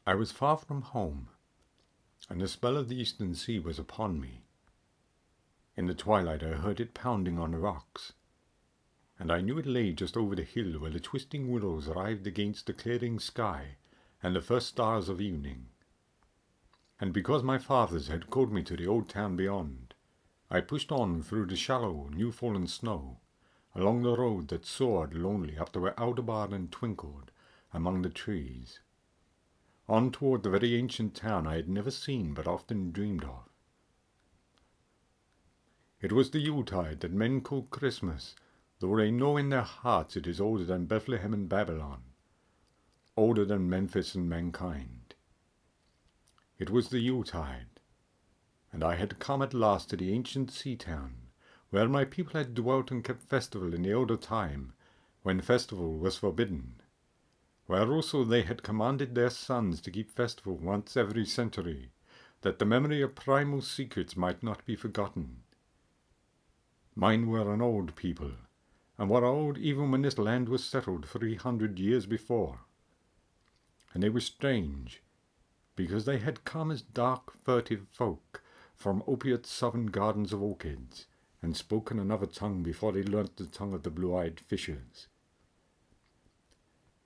I was far from home, and the spell of the eastern sea was upon me. In the twilight I heard it pounding on the rocks, and I knew it lay just over the hill where the twisting willows writhed against the clearing sky and the first stars of evening. And because my fathers had called me to the old town beyond, I pushed on through the shallow, new-fallen snow, along the road that soared lonely up to where Aldebaran twinkled among the trees, on toward the very ancient town I had never seen but often dreamed of. It was the Yuletide that men call Christmas, though they know in their hearts it is older than Bethlehem and Babylon, older than Memphis and mankind. It was the Yuletide, and I had come at last to the ancient sea town, where my people had dwelt and kept festival in the older time, when festival was forbidden, where also they had commanded their sons to keep festival once every century, that the memory of primal secrets might not be forgotten. Mine were an old people, and were old even when this land was settled 300 years before. And they were strange, because they had come as dark, furtive folk from opiate southern gardens of orchids, and spoken another tongue before they learnt the tongue of the blue-eyed fishers.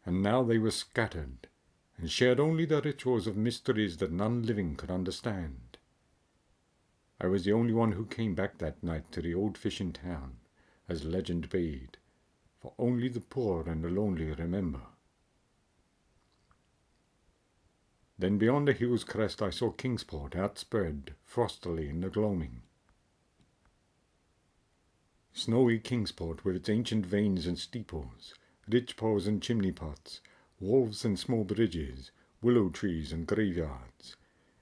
And now they were scattered, and shared only the rituals of mysteries that none living could understand. I was the only one who came back that night to the old fishing town, as legend bade, for only the poor and the lonely remember. Then beyond the hill's crest I saw Kingsport outspread frostily in the gloaming. Snowy Kingsport with its ancient vanes and steeples, ridgepoles and chimney-pots, wharves and small bridges, willow trees and graveyards,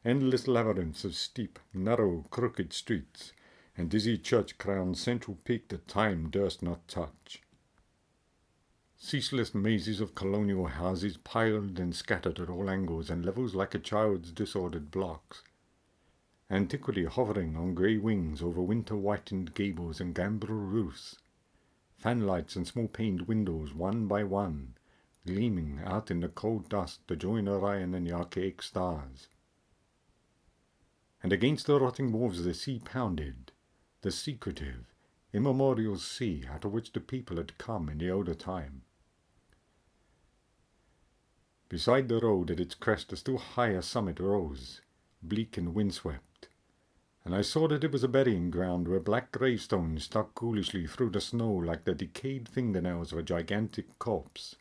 endless labyrinths of steep, narrow, crooked streets, and dizzy church-crowned central peak that time durst not touch. Ceaseless mazes of colonial houses piled and scattered at all angles and levels like a child's disordered blocks. Antiquity hovering on grey wings over winter-whitened gables and gambrel roofs. Fanlights and small-paned windows, one by one, gleaming out in the cold dust to join Orion and the archaic stars. And against the rotting wharves the sea pounded, the secretive, immemorial sea out of which the people had come in the older time. Beside the road at its crest a still higher summit rose, bleak and windswept, and I saw that it was a burying ground where black gravestones stuck ghoulishly through the snow like the decayed fingernails of a gigantic corpse.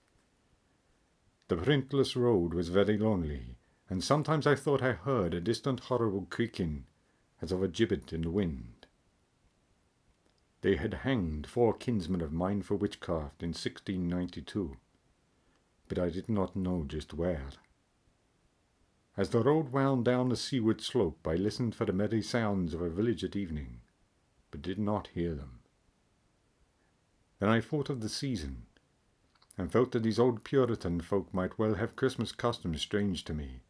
The printless road was very lonely, and sometimes I thought I heard a distant horrible creaking, as of a gibbet in the wind. They had hanged 4 kinsmen of mine for witchcraft in 1692, but I did not know just where. As the road wound down the seaward slope, I listened for the merry sounds of a village at evening, but did not hear them. Then I thought of the season, and felt that these old Puritan folk might well have Christmas customs strange to me.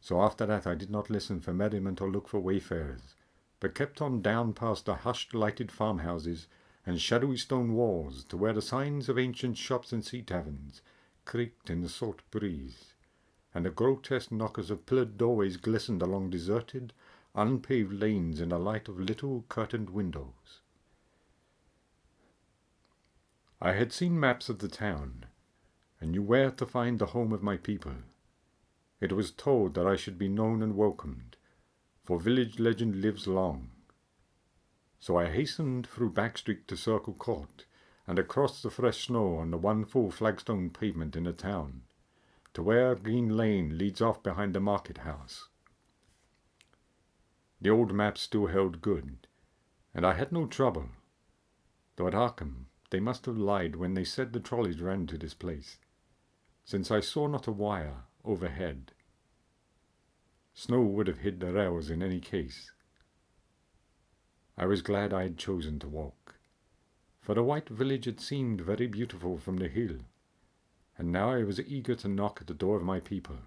So after that I did not listen for merriment or look for wayfarers, but kept on down past the hushed lighted farmhouses and shadowy stone walls to where the signs of ancient shops and sea taverns creaked in the salt breeze, and the grotesque knockers of pillared doorways glistened along deserted, unpaved lanes in the light of little curtained windows. I had seen maps of the town, and knew where to find the home of my people. It was told that I should be known and welcomed, for village legend lives long. So I hastened through Back Street to Circle Court, and across the fresh snow on the one full flagstone pavement in the town, to where Green Lane leads off behind the market house. The old maps still held good, and I had no trouble, though at Arkham they must have lied when they said the trolleys ran to this place, since I saw not a wire overhead. Snow would have hid the rails in any case. I was glad I had chosen to walk, for the white village had seemed very beautiful from the hill, and now I was eager to knock at the door of my people,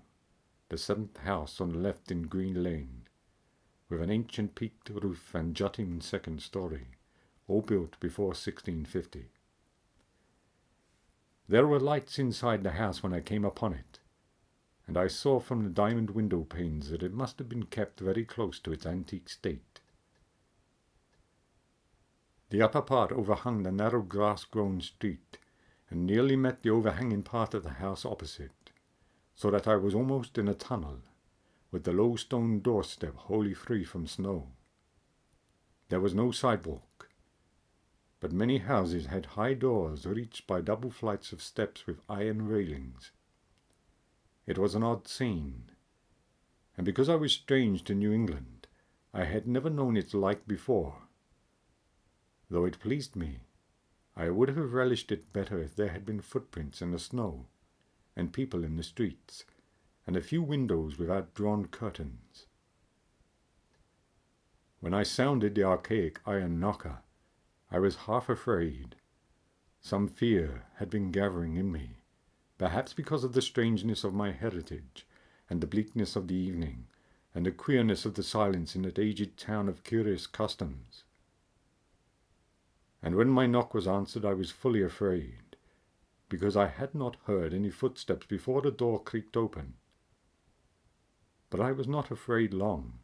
the 7th house on the left in Green Lane, with an ancient peaked roof and jutting 2nd story, all built before 1650. There were lights inside the house when I came upon it, and I saw from the diamond window panes that it must have been kept very close to its antique state. The upper part overhung the narrow grass-grown street, and nearly met the overhanging part of the house opposite, so that I was almost in a tunnel, with the low stone doorstep wholly free from snow. There was no sidewalk, but many houses had high doors reached by double flights of steps with iron railings. It was an odd scene, and because I was strange to New England, I had never known its like before. Though it pleased me, I would have relished it better if there had been footprints in the snow, and people in the streets, and a few windows without drawn curtains. When I sounded the archaic iron knocker, I was half afraid. Some fear had been gathering in me, perhaps because of the strangeness of my heritage, and the bleakness of the evening, and the queerness of the silence in that aged town of curious customs. And when my knock was answered, I was fully afraid, because I had not heard any footsteps before the door creaked open. But I was not afraid long,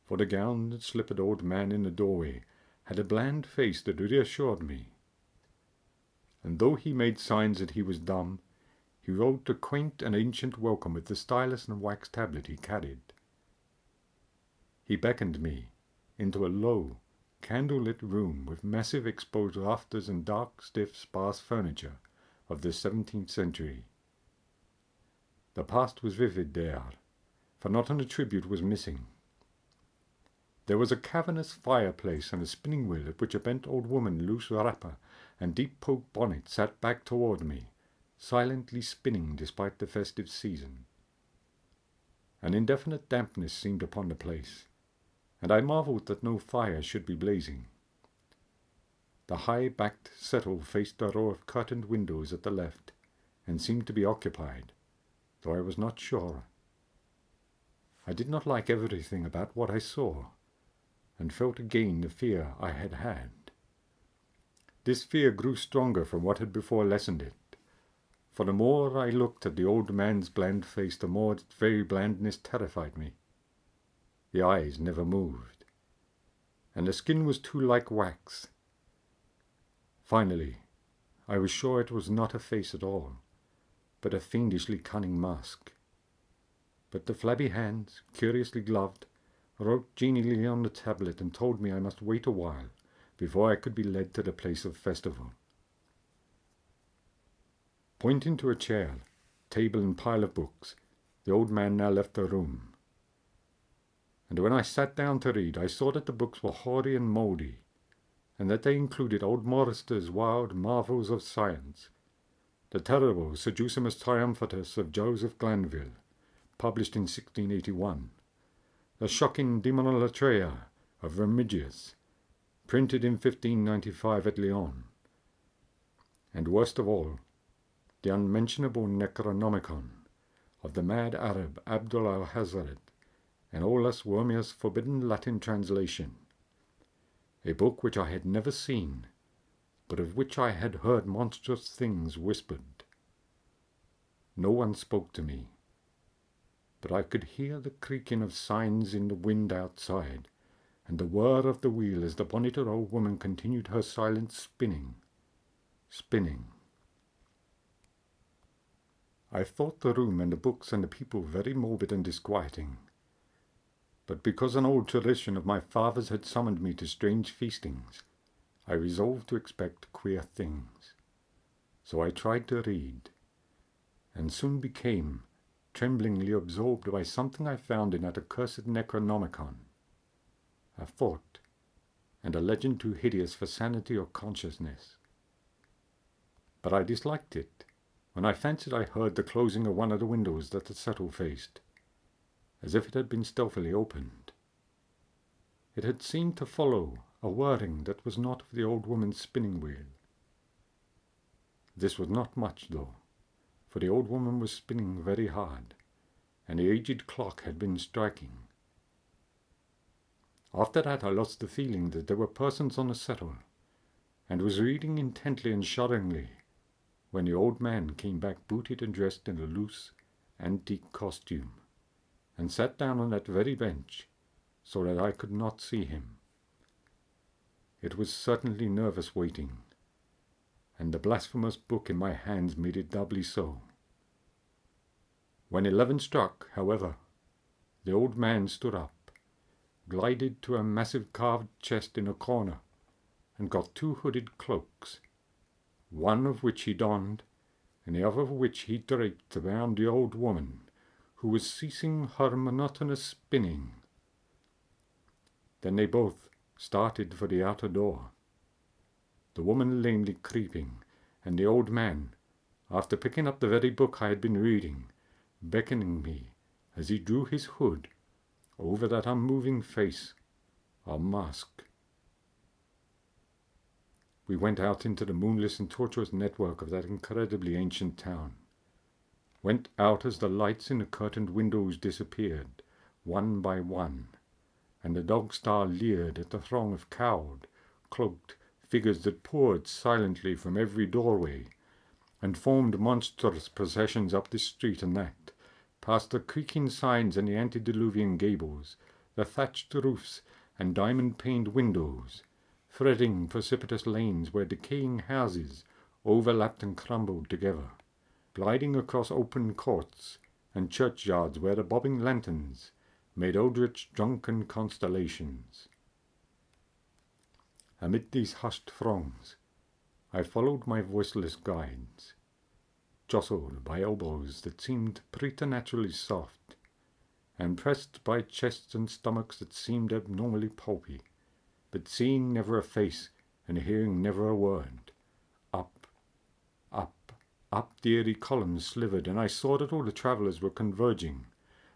for the gowned and slippered old man in the doorway had a bland face that reassured me. And though he made signs that he was dumb, he wrote a quaint and ancient welcome with the stylus and wax tablet he carried. He beckoned me into a low, candle-lit room with massive exposed rafters and dark, stiff, sparse furniture of the 17th century. The past was vivid there, for not an attribute was missing. There was a cavernous fireplace and a spinning wheel at which a bent old woman in loose wrapper and deep-poked bonnet sat back toward me, silently spinning despite the festive season. An indefinite dampness seemed upon the place, and I marveled that no fire should be blazing. The high-backed settle faced a row of curtained windows at the left, and seemed to be occupied, though I was not sure. I did not like everything about what I saw, and felt again the fear I had had. This fear grew stronger from what had before lessened it, for the more I looked at the old man's bland face, the more its very blandness terrified me. The eyes never moved, and the skin was too like wax. Finally, I was sure it was not a face at all, but a fiendishly cunning mask. But the flabby hands, curiously gloved, wrote genially on the tablet and told me I must wait a while before I could be led to the place of festival. Pointing to a chair, table, and pile of books, the old man now left the room. And when I sat down to read, I saw that the books were hoary and mouldy, and that they included old Morrister's wild marvels of science, the terrible Seducimus Triumphatus of Joseph Glanville, published in 1681, the shocking Demonolatreia of Remigius, printed in 1595 at Lyon, and worst of all, the unmentionable Necronomicon of the mad Arab Abdul al-Hazred, and Olaus Wormius' forbidden Latin translation, a book which I had never seen, but of which I had heard monstrous things whispered. No one spoke to me, but I could hear the creaking of signs in the wind outside, and the whir of the wheel as the bonneted old woman continued her silent spinning. I thought the room and the books and the people very morbid and disquieting, but because an old tradition of my father's had summoned me to strange feastings, I resolved to expect queer things. So I tried to read, and soon became tremblingly absorbed by something I found in that accursed Necronomicon, a thought, and a legend too hideous for sanity or consciousness. But I disliked it when I fancied I heard the closing of one of the windows that the settle faced, as if it had been stealthily opened. It had seemed to follow a whirring that was not of the old woman's spinning wheel. This was not much, though, for the old woman was spinning very hard, and the aged clock had been striking. After that I lost the feeling that there were persons on the settle, and was reading intently and shudderingly, when the old man came back booted and dressed in a loose antique costume, and sat down on that very bench so that I could not see him. It was certainly nervous waiting, and the blasphemous book in my hands made it doubly so. When 11 struck, however, the old man stood up, glided to a massive carved chest in a corner, and got 2 hooded cloaks, one of which he donned, and the other of which he draped around the old woman, who was ceasing her monotonous spinning. Then they both started for the outer door, the woman lamely creeping, and the old man, after picking up the very book I had been reading, beckoning me as he drew his hood over that unmoving face, a mask. We went out into the moonless and tortuous network of that incredibly ancient town. Went out as the lights in the curtained windows disappeared, one by one, and the dog star leered at the throng of cowed, cloaked figures that poured silently from every doorway, and formed monstrous processions up this street and that, past the creaking signs and the antediluvian gables, the thatched roofs and diamond-paned windows, threading precipitous lanes where decaying houses overlapped and crumbled together, gliding across open courts and churchyards where the bobbing lanterns made eldritch drunken constellations. Amid these hushed throngs, I followed my voiceless guides, jostled by elbows that seemed preternaturally soft, and pressed by chests and stomachs that seemed abnormally pulpy, but seeing never a face and hearing never a word. Up, up, up the airy columns slivered, and I saw that all the travellers were converging,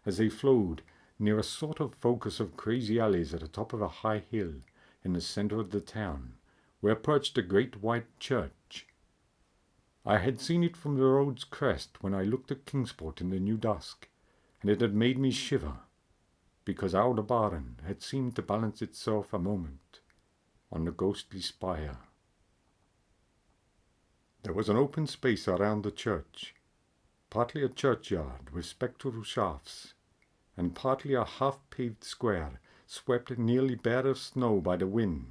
as they flowed near a sort of focus of crazy alleys at the top of a high hill in the centre of the town, where perched a great white church. I had seen it from the road's crest when I looked at Kingsport in the new dusk, and it had made me shiver, because Aldebaran had seemed to balance itself a moment on the ghostly spire. There was an open space around the church, partly a churchyard with spectral shafts, and partly a half-paved square swept nearly bare of snow by the wind,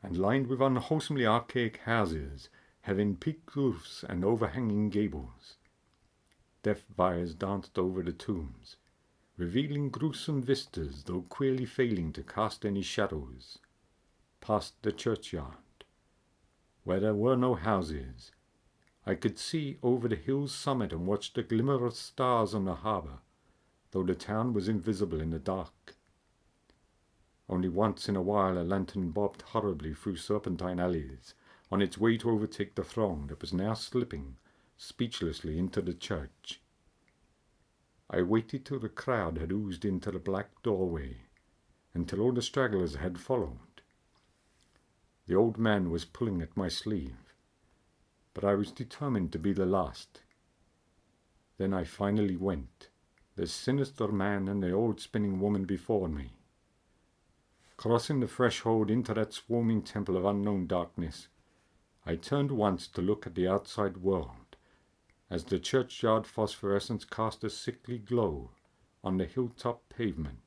and lined with unwholesomely archaic houses having peaked roofs and overhanging gables. Death fires danced over the tombs, revealing gruesome vistas, though queerly failing to cast any shadows. Past the churchyard, where there were no houses, I could see over the hill's summit and watch the glimmer of stars on the harbour, though the town was invisible in the dark. Only once in a while a lantern bobbed horribly through serpentine alleys, on its way to overtake the throng that was now slipping speechlessly into the church. I waited till the crowd had oozed into the black doorway, until all the stragglers had followed. The old man was pulling at my sleeve, but I was determined to be the last. Then I finally went, the sinister man and the old spinning woman before me. Crossing the threshold into that swarming temple of unknown darkness, I turned once to look at the outside world, as the churchyard phosphorescence cast a sickly glow on the hilltop pavement.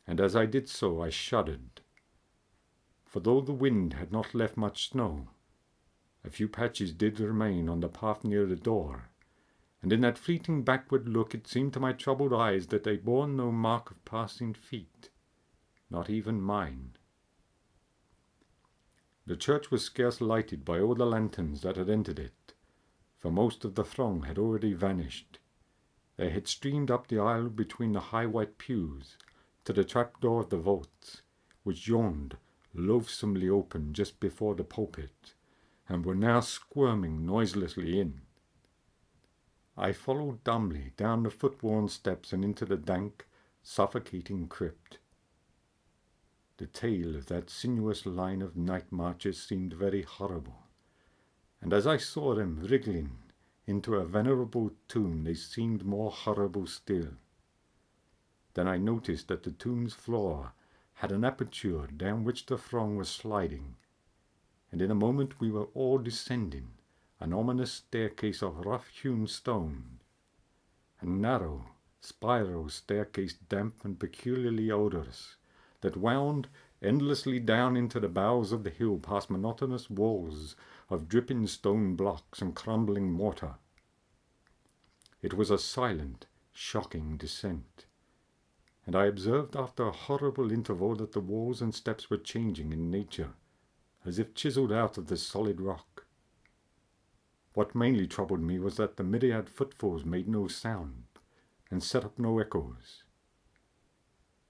And as I did so, I shuddered, for though the wind had not left much snow, a few patches did remain on the path near the door, and in that fleeting backward look it seemed to my troubled eyes that they bore no mark of passing feet, not even mine. The church was scarce lighted by all the lanterns that had entered it, for most of the throng had already vanished. They had streamed up the aisle between the high white pews to the trapdoor of the vaults, which yawned loathsomely open just before the pulpit, and were now squirming noiselessly in. I followed dumbly down the foot-worn steps and into the dank, suffocating crypt. The tale of that sinuous line of night marchers seemed very horrible, and as I saw them wriggling into a venerable tomb, they seemed more horrible still. Then I noticed that the tomb's floor had an aperture down which the throng was sliding, and in a moment we were all descending an ominous staircase of rough-hewn stone, a narrow, spiral staircase, damp and peculiarly odorous, that wound endlessly down into the bowels of the hill past monotonous walls of dripping stone blocks and crumbling mortar. It was a silent, shocking descent, and I observed after a horrible interval that the walls and steps were changing in nature, as if chiseled out of the solid rock. What mainly troubled me was that the myriad footfalls made no sound, and set up no echoes.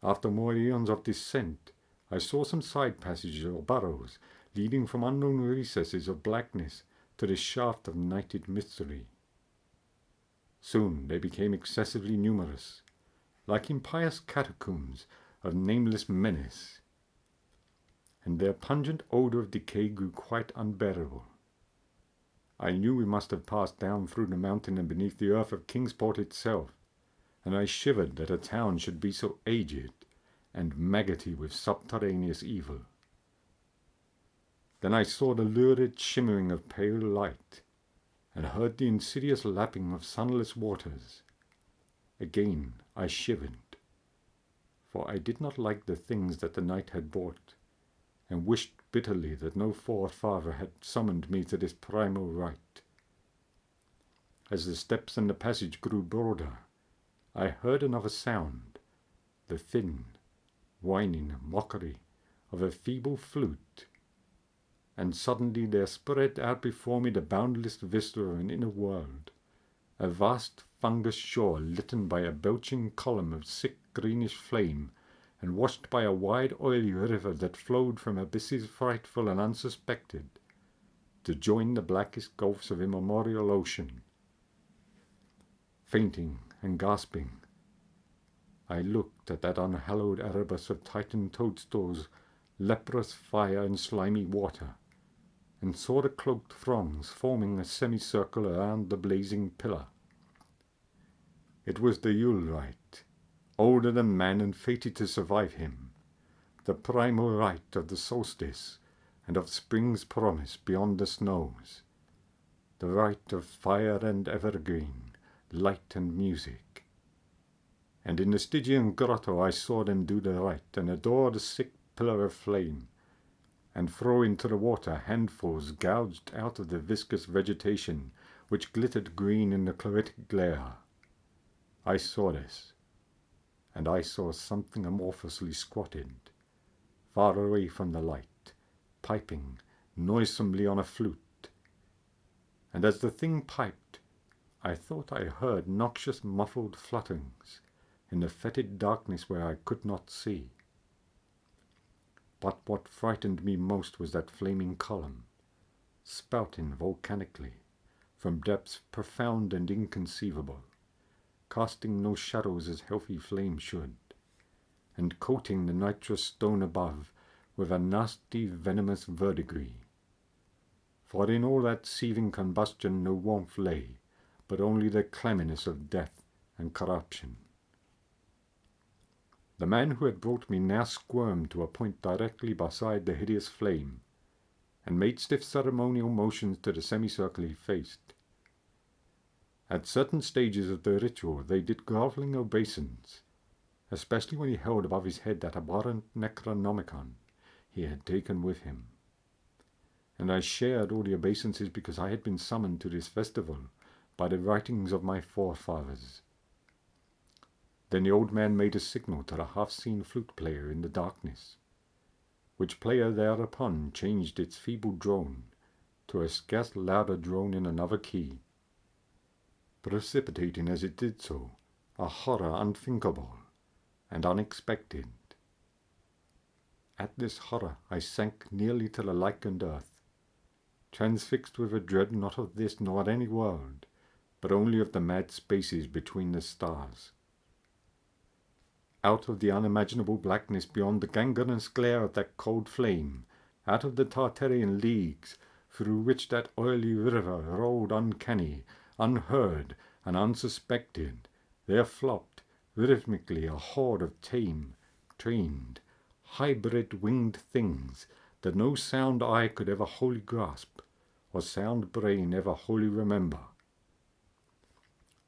After more eons of descent, I saw some side passages or burrows leading from unknown recesses of blackness to this shaft of nighted mystery. Soon they became excessively numerous, like impious catacombs of nameless menace, and their pungent odor of decay grew quite unbearable. I knew we must have passed down through the mountain and beneath the earth of Kingsport itself, and I shivered that a town should be so aged and maggoty with subterraneous evil. Then I saw the lurid shimmering of pale light, and heard the insidious lapping of sunless waters. Again I shivered, for I did not like the things that the night had brought, and wished bitterly that no forefather had summoned me to this primal rite. As the steps and the passage grew broader, I heard another sound, the thin, whining mockery of a feeble flute, and suddenly there spread out before me the boundless vista of an inner world, a vast fungus shore litten by a belching column of sick greenish flame, and washed by a wide oily river that flowed from abysses frightful and unsuspected, to join the blackest gulfs of immemorial ocean. Fainting and gasping, I looked at that unhallowed Erebus of Titan toadstools, leprous fire and slimy water, and saw the cloaked throngs forming a semicircle around the blazing pillar. It was the Yule rite, older than man and fated to survive him, the primal rite of the solstice and of spring's promise beyond the snows, the rite of fire and evergreen, light and music. And in the Stygian grotto I saw them do the rite and adore the sick pillar of flame, and throw into the water handfuls gouged out of the viscous vegetation which glittered green in the chloritic glare. I saw this, and I saw something amorphously squatted, far away from the light, piping noisomely on a flute. And as the thing piped, I thought I heard noxious muffled flutterings in the fetid darkness where I could not see. But what frightened me most was that flaming column, spouting volcanically from depths profound and inconceivable, casting no shadows as healthy flame should, and coating the nitrous stone above with a nasty venomous verdigris. For in all that seething combustion no warmth lay, but only the clamminess of death and corruption. The man who had brought me now squirmed to a point directly beside the hideous flame, and made stiff ceremonial motions to the semicircle he faced. At certain stages of the ritual they did groveling obeisance, especially when he held above his head that abhorrent Necronomicon he had taken with him. And I shared all the obeisances because I had been summoned to this festival by the writings of my forefathers. Then the old man made a signal to the half-seen flute player in the darkness, which player thereupon changed its feeble drone to a scarce louder drone in another key, precipitating as it did so a horror unthinkable and unexpected. At this horror I sank nearly to the lichened earth, transfixed with a dread not of this nor any world, but only of the mad spaces between the stars. Out of the unimaginable blackness beyond the gangrenous glare of that cold flame, out of the Tartarian leagues through which that oily river rolled uncanny, unheard, and unsuspected, there flopped rhythmically a horde of tame, trained, hybrid winged things that no sound eye could ever wholly grasp, or sound brain ever wholly remember.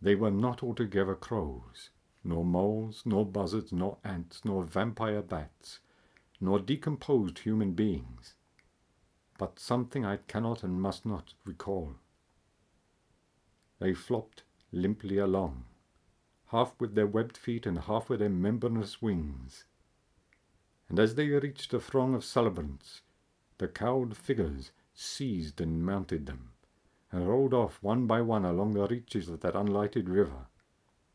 They were not altogether crows, nor moles, nor buzzards, nor ants, nor vampire bats, nor decomposed human beings, but something I cannot and must not recall. They flopped limply along, half with their webbed feet and half with their membranous wings, and as they reached the throng of celebrants, the cowed figures seized and mounted them, and rolled off one by one along the reaches of that unlighted river,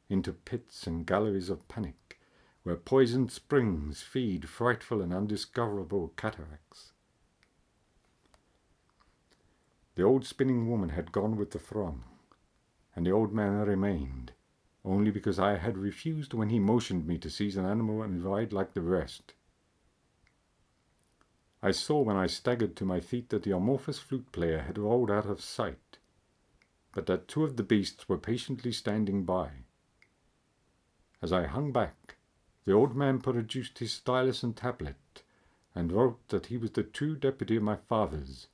into pits and galleries of panic, where poisoned springs feed frightful and undiscoverable cataracts. The old spinning woman had gone with the throng, and the old man remained, only because I had refused when he motioned me to seize an animal and ride like the rest. I saw when I staggered to my feet that the amorphous flute player had rolled out of sight, but that two of the beasts were patiently standing by. As I hung back, the old man produced his stylus and tablet, and wrote that he was the true deputy of my fathers,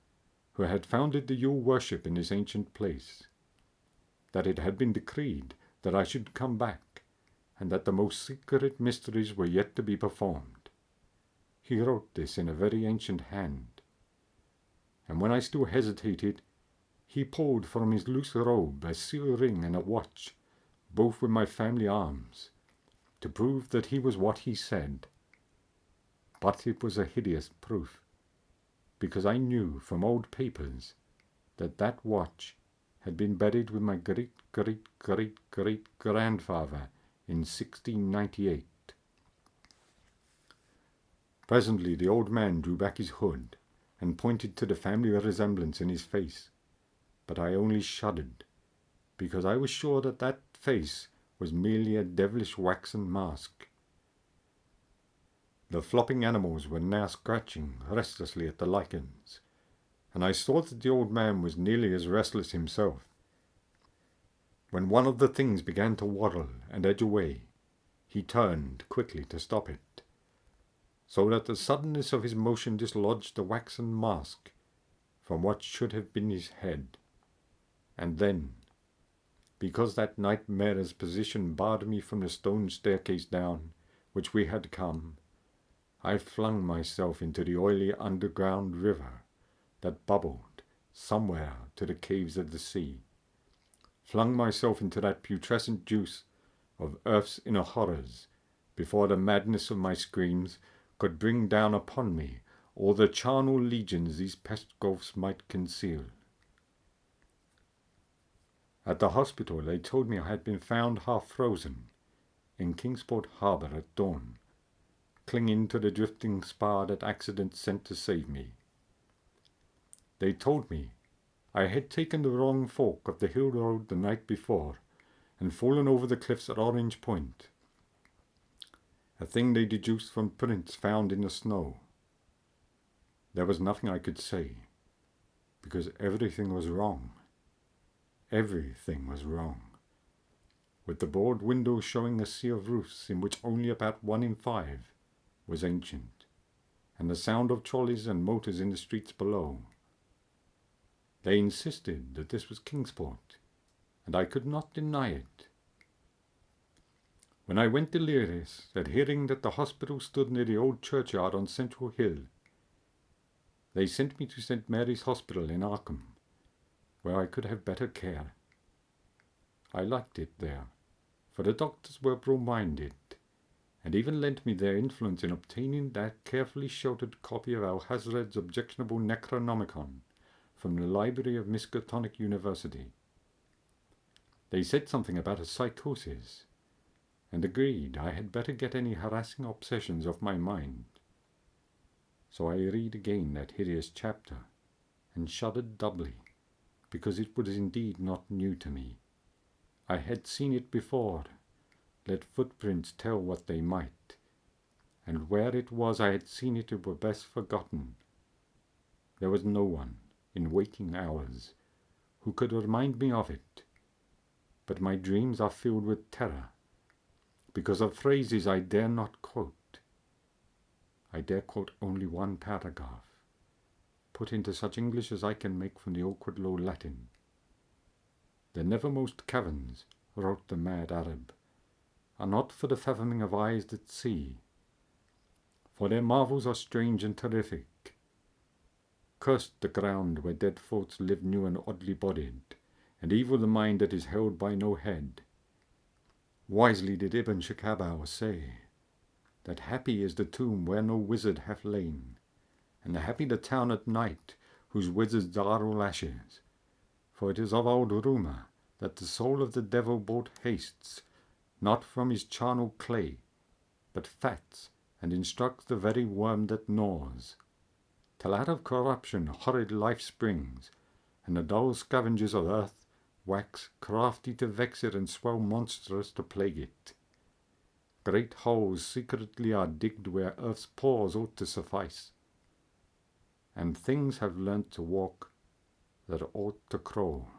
who had founded the Yule worship in this ancient place, that it had been decreed that I should come back, and that the most secret mysteries were yet to be performed. He wrote this in a very ancient hand, and when I still hesitated, he pulled from his loose robe a seal ring and a watch, both with my family arms, to prove that he was what he said. But it was a hideous proof, because I knew from old papers that that watch had been buried with my great-great-great-great-grandfather in 1698. Presently the old man drew back his hood and pointed to the family resemblance in his face, but I only shuddered, because I was sure that that face was merely a devilish waxen mask. The flopping animals were now scratching restlessly at the lichens, and I saw that the old man was nearly as restless himself. When one of the things began to waddle and edge away, he turned quickly to stop it, so that the suddenness of his motion dislodged the waxen mask from what should have been his head. And then, because that nightmare's position barred me from the stone staircase down which we had come, I flung myself into the oily underground river that bubbled somewhere to the caves of the sea, flung myself into that putrescent juice of earth's inner horrors before the madness of my screams could bring down upon me all the charnel legions these pest gulfs might conceal. At the hospital they told me I had been found half frozen in Kingsport harbour at dawn, clinging to the drifting spar that accident sent to save me. They told me I had taken the wrong fork of the hill road the night before and fallen over the cliffs at Orange Point, a thing they deduced from prints found in the snow. There was nothing I could say, because everything was wrong. Everything was wrong. With the broad windows showing a sea of roofs in which only about 1 in 5 was ancient, and the sound of trolleys and motors in the streets below. They insisted that this was Kingsport, and I could not deny it. When I went delirious at hearing that the hospital stood near the old churchyard on Central Hill, they sent me to St. Mary's Hospital in Arkham, where I could have better care. I liked it there, for the doctors were broad-minded, and even lent me their influence in obtaining that carefully sheltered copy of Alhazred's objectionable Necronomicon from the library of Miskatonic University. They said something about a psychosis, and agreed I had better get any harassing obsessions off my mind. So I read again that hideous chapter, and shuddered doubly, because it was indeed not new to me. I had seen it before, let footprints tell what they might, and where it was I had seen it were best forgotten. There was no one, in waking hours, who could remind me of it, but my dreams are filled with terror, because of phrases I dare not quote. I dare quote only one paragraph, put into such English as I can make from the awkward low Latin. The nethermost caverns wrote the mad Arab, are not for the fathoming of eyes that see, for their marvels are strange and terrific. Cursed the ground where dead thoughts live new and oddly bodied, and evil the mind that is held by no head. Wisely did Ibn Shakabau say, that happy is the tomb where no wizard hath lain, and happy the town at night whose wizards are all ashes. For it is of old rumour that the soul of the devil both hastes, not from his charnel clay, but fats, and instructs the very worm that gnaws, till out of corruption horrid life springs, and the dull scavengers of earth wax crafty to vex it and swell monstrous to plague it. Great holes secretly are digged where earth's pores ought to suffice, and things have learnt to walk that ought to crawl.